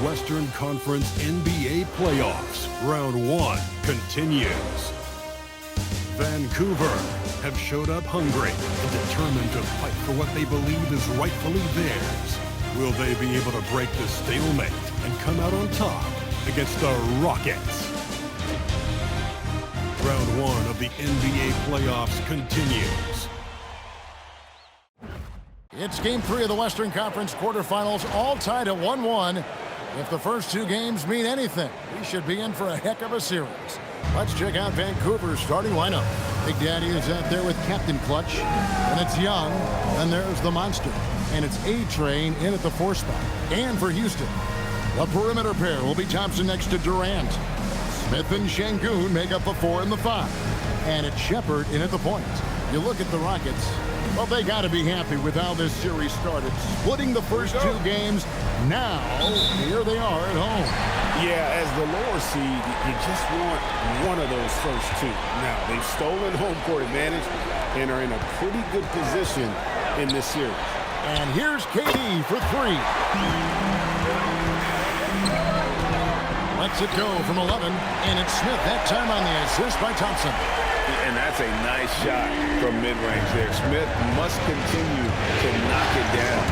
Western Conference NBA playoffs. Round 1 continues. Vancouver have showed up hungry and determined to fight for what they believe is rightfully theirs. Will they be able to break the stalemate and come out on top against the Rockets? Round 1 of the NBA playoffs continues. It's Game 3 of the Western Conference quarterfinals, all tied at 1-1. If the first two games mean anything, we should be in for a heck of a series. Let's check out Vancouver's starting lineup. Big Daddy is out there with Captain Clutch, and it's Young, and there's the Monster, and it's A-Train in at the 4 spot. And for Houston, the perimeter pair will be Thompson next to Durant. Smith and Şengün make up the 4 and the 5. And it's Shepherd in at the point. You look at the Rockets, well, they got to be happy with how this series started. Splitting the first two games. Now, here they are at home. Yeah, as the lower seed, you just want one of those first two. Now, they've stolen home court advantage and are in a pretty good position in this series. And here's KD for 3. Lets it go from 11, and it's Smith that time on the assist by Thompson. And that's a nice shot from mid-range there. Smith must continue to knock it down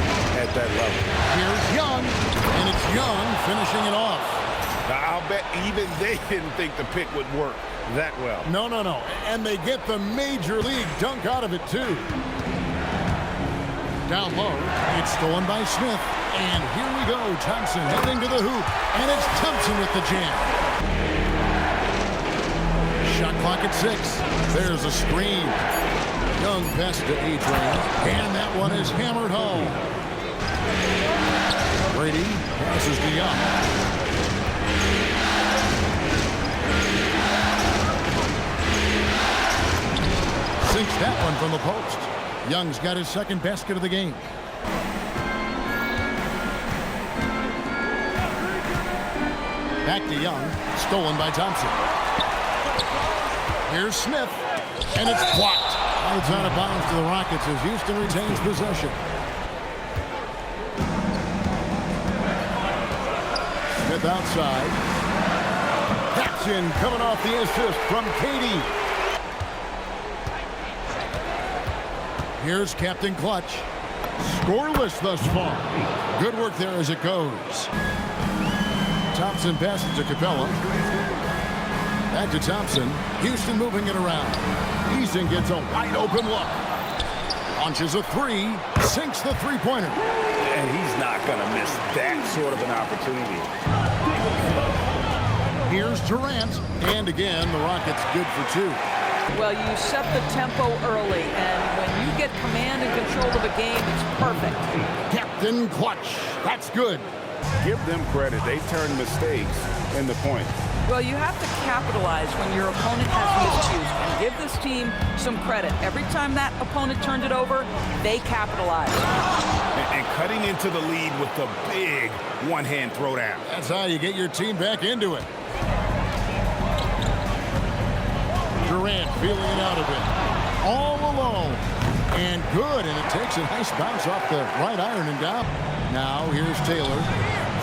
at that level. Here's Young, and it's Young finishing it off. I'll bet even they didn't think the pick would work that well. No. And they get the major league dunk out of it, too. Down low, it's stolen by Smith. And here we go, Thompson heading to the hoop. And it's Thompson with the jam. Shot clock at 6. There's a screen. Young pass to A-Train. And that one is hammered home. Brady passes to Young. Sinks that one from the post. Young's got his second basket of the game. Back to Young. Stolen by Thompson. Here's Smith, and it's blocked. It's out of bounds to the Rockets as Houston retains possession. Smith outside. Jackson coming off the assist from KD. Here's Captain Clutch. Scoreless thus far. Good work there as it goes. Thompson passes to Capella. Back to Thompson. Houston moving it around. Eason gets a wide open look. Launches a 3. Sinks the three-pointer. And he's not going to miss that sort of an opportunity. Here's Durant. And again, the Rockets good for 2. Well, you set the tempo early, and when you get command and control of a game, it's perfect. Captain Clutch. That's good. Give them credit. They turn mistakes into points. Well, you have to capitalize when your opponent has miscues, and give this team some credit. Every time that opponent turned it over, they capitalized. And cutting into the lead with the big one-hand throwdown. That's how you get your team back into it. Durant feeling it out a bit. All alone. And good, and it takes a nice bounce off the right iron and down. Now here's Taylor.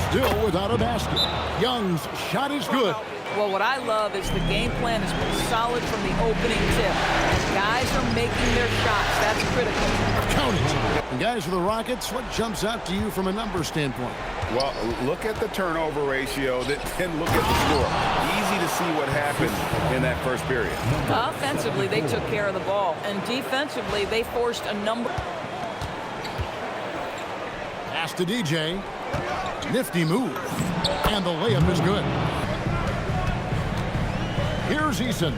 Still without a basket. Young's shot is good. Well, what I love is the game plan has been solid from the opening tip. And guys are making their shots. That's critical. Count it. And guys, for the Rockets, what jumps out to you from a number standpoint? Well, look at the turnover ratio, then look at the score. Easy to see what happened in that first period. Offensively, they took care of the ball. And defensively, they forced a number. Pass to DJ. Nifty move. And the layup is good. Here's Eason.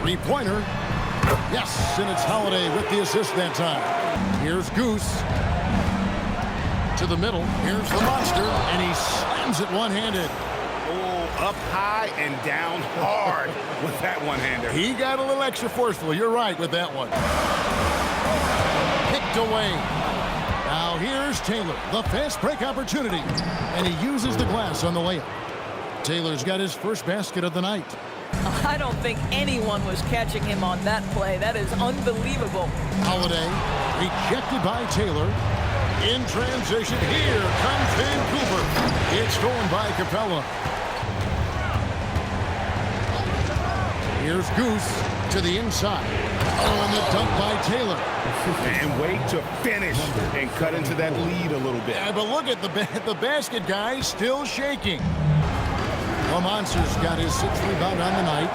Three-pointer. Yes, and it's Holiday with the assist that time. Here's Goose. To the middle. Here's the Monster, and he slams it one-handed. Oh, up high and down hard with that one-hander. He got a little extra forceful. You're right with that one. Picked away. Now here's Taylor, the fast break opportunity, and he uses the glass on the layup. Taylor's got his first basket of the night. I don't think anyone was catching him on that play. That is unbelievable. Holiday rejected by Taylor. In transition, here comes Vancouver. It's stolen by Capella. Here's Goose to the inside. Oh, and the dunk by Taylor. And wait to finish and cut into that lead a little bit. Yeah, but look at the basket, guys, still shaking. The Monsters got his 6th rebound on the night.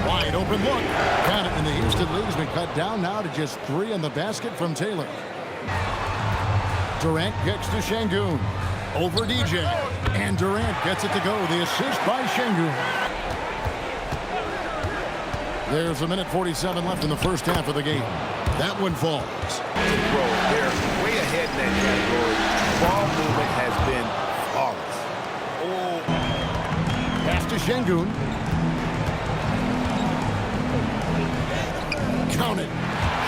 Wide open look. Got it, and the Houston lead has been cut down now to just 3 in the basket from Taylor. Durant kicks to Şengün. Over DJ. And Durant gets it to go. The assist by Şengün. There's 1:47 left in the first half of the game. That one falls. They're way ahead in that category. Ball movement has been flawless. Oh. Pass to Şengün. Count it.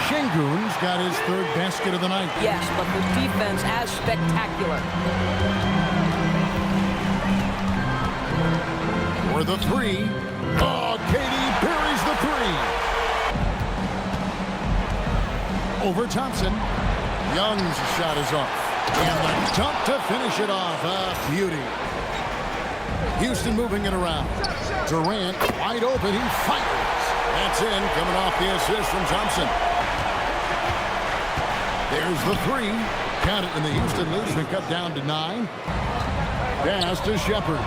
Şengün's got his 3rd basket of the night. Yes, but the defense as spectacular. For the 3. Oh, Katie buries the 3. Over Thompson. Young's shot is off. And the dunk to finish it off. A beauty. Houston moving it around. Durant wide open. He fires. That's in. Coming off the assist from Thompson. There's the 3. Count it, and the Houston lead has been cut down to 9. Pass to Shepard.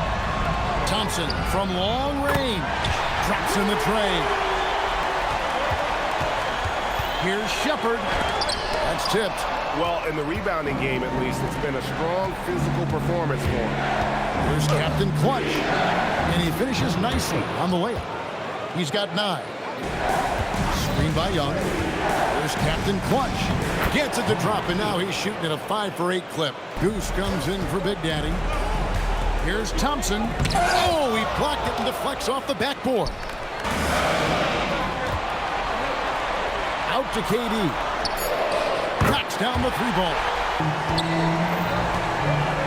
Thompson from long range. Drops in the tray. Here's Shepard. That's tipped. Well, in the rebounding game, at least, it's been a strong physical performance for him. Here's Captain Clutch. And he finishes nicely on the layup. He's got 9. Screen by Young. There's Captain Clutch. Gets it to drop, and now he's shooting at a 5 for 8 clip. Goose comes in for Big Daddy. Here's Thompson. Oh, he blocked it and deflects off the backboard. Out to KD. Knocks down the 3 ball.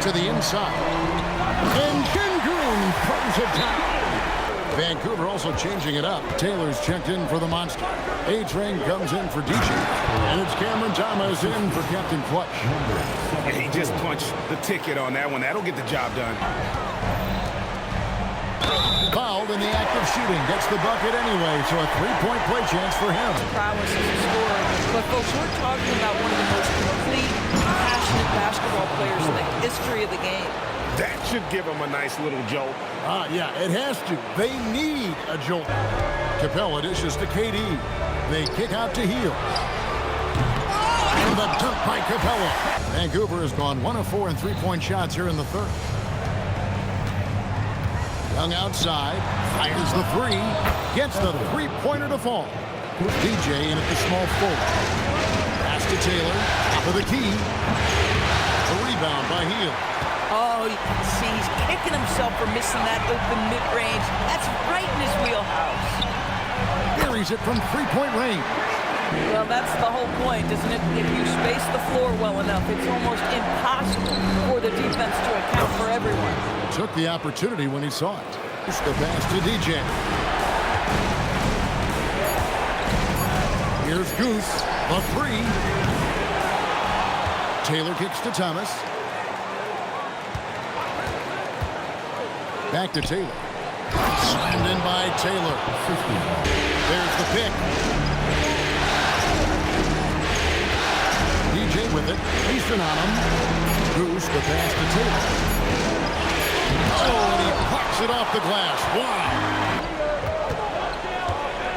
To the inside. And Şengün throws it down. Vancouver also changing it up. Taylor's checked in for the Monster. A-Train comes in for DJ. And it's Cameron Thomas in for Captain Clutch. And he just punched the ticket on that one. That'll get the job done. Fouled in the act of shooting. Gets the bucket anyway, so a 3-point play chance for him. Prowess as a scorer. But folks, we're talking about one of the most complete, passionate basketball players in the history of the game. That should give him a nice little jolt. Yeah, it has to. They need a jolt. Capella dishes to KD. They kick out to Heel. And the dunk by Capella. Vancouver has gone 1 of 4 in 3-point shots here in the 3rd. Young outside. Fires the 3. Gets the 3-pointer to fall. DJ in at the small forward. Pass to Taylor. Top of the key. A rebound by Heel. Oh, you can see he's kicking himself for missing that open mid-range. That's right in his wheelhouse. Buries it from 3-point range. Well, that's the whole point, isn't it? If you space the floor well enough, it's almost impossible for the defense to account for everyone. Took the opportunity when he saw it. Push the pass to DJ. Here's Goose. A 3. Taylor kicks to Thomas. Back to Taylor. Slammed in by Taylor. There's the pick. DJ with it. Easton on him. Goose the pass to Taylor. Oh, and he pops it off the glass. Wow.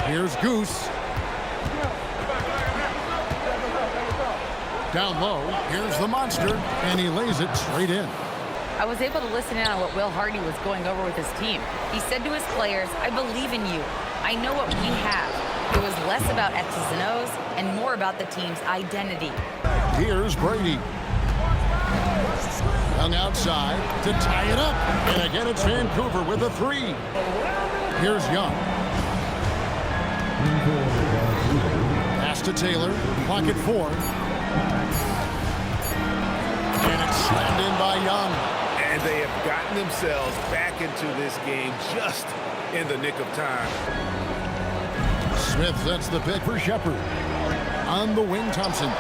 Here's Goose. Down low. Here's the Monster. And he lays it straight in. I was able to listen in on what Will Hardy was going over with his team. He said to his players, I believe in you. I know what we have. It was less about X's and O's and more about the team's identity. Here's Brady. Young outside to tie it up. And again, it's Vancouver with a 3. Here's Young. Pass to Taylor. Clock at 4. And it's slammed in by Young. And they have gotten themselves back into this game just in the nick of time. Smith sets the pick for Shepard. On the wing, Thompson.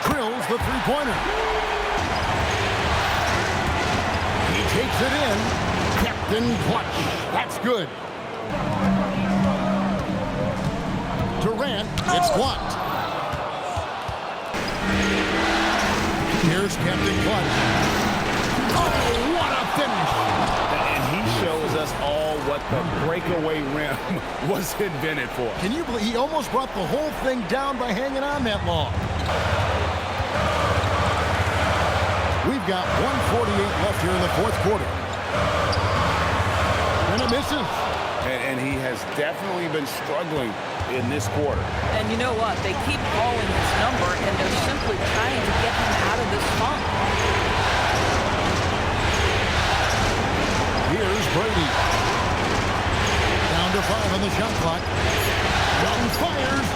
Drills the three-pointer. He takes it in. Captain Clutch. That's good. Durant, it's blocked. Here's Captain Clutch. Oh, what a finish. And he shows us all what the breakaway rim was invented for. Can you believe he almost brought the whole thing down by hanging on that long? We've got 1:48 left here in the fourth quarter. And it misses. And he has definitely been struggling in this quarter. And you know what? They keep calling his number, and they're simply trying to get him out of this funk. Here's Brady. Down to 5 on the shot clock. Young fires.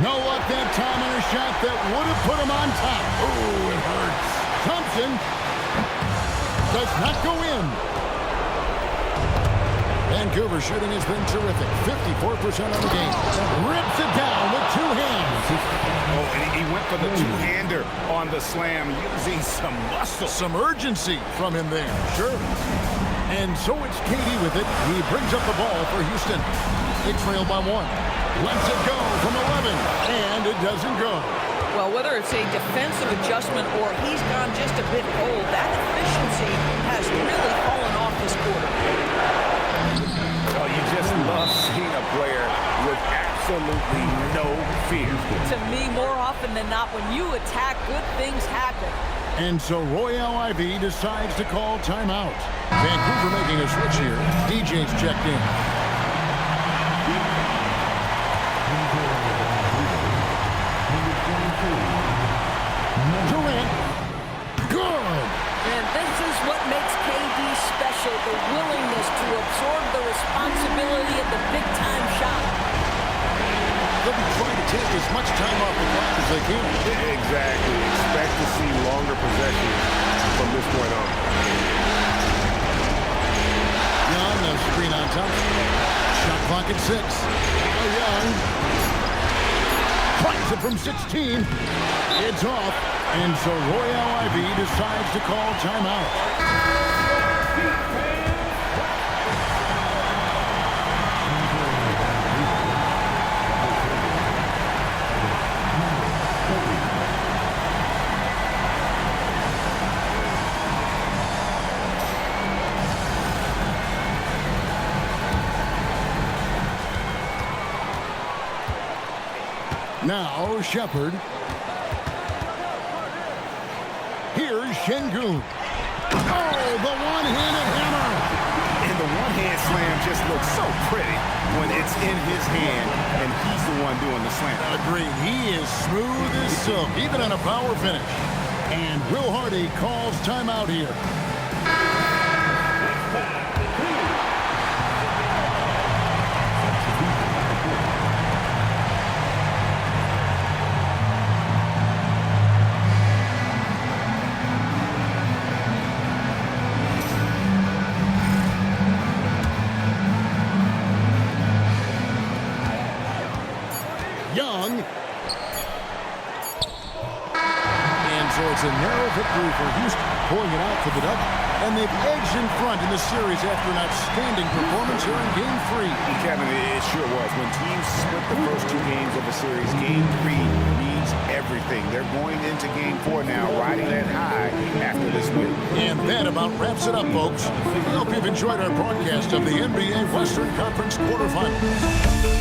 No luck that time on a shot that would have put him on top. Oh, it hurts. Thompson does not go in. Vancouver shooting has been terrific. 54% on the game. Rips it down with two hands. Oh, and he went for the two-hander on the slam, using some muscle. Some urgency from him there. Sure. And so it's Katie with it. He brings up the ball for Houston. They trail by 1. Lets it go from 11. And it doesn't go. Well, whether it's a defensive adjustment or he's gone just a bit cold, that efficiency has really fallen off this quarter. Oh, you just love seeing a player with absolutely no fear. To me, more often than not, when you attack, good things happen. And so Royale IV decides to call timeout. Vancouver making a switch here. DJ's checked in. Durant. Good. And this is what makes KD special, the willingness to absorb the responsibility of the big-time shot. They'll be trying to take as much time off the clock as they can. Exactly. Expect to see longer possessions from this point on. Young, a screen on top. Shot clock at 6. Young tries it from 16. It's off. And so Royale IV decides to call timeout. Now, Shepard. Here's Şengün. Oh, the one-handed hammer. And the one-hand slam just looks so pretty when it's in his hand and he's the one doing the slam. Agreed. He is smooth as silk, even on a power finish. And Will Hardy calls timeout here. Young. And so it's a narrow victory for Houston, pulling it out for the double. And they've edged in front in the series after an outstanding performance here in Game 3. Kevin, it sure was. When teams split the first 2 games of a series, Game 3 means everything. They're going into Game 4 now, riding that high after this win. And that about wraps it up, folks. We hope you've enjoyed our broadcast of the NBA Western Conference quarterfinals.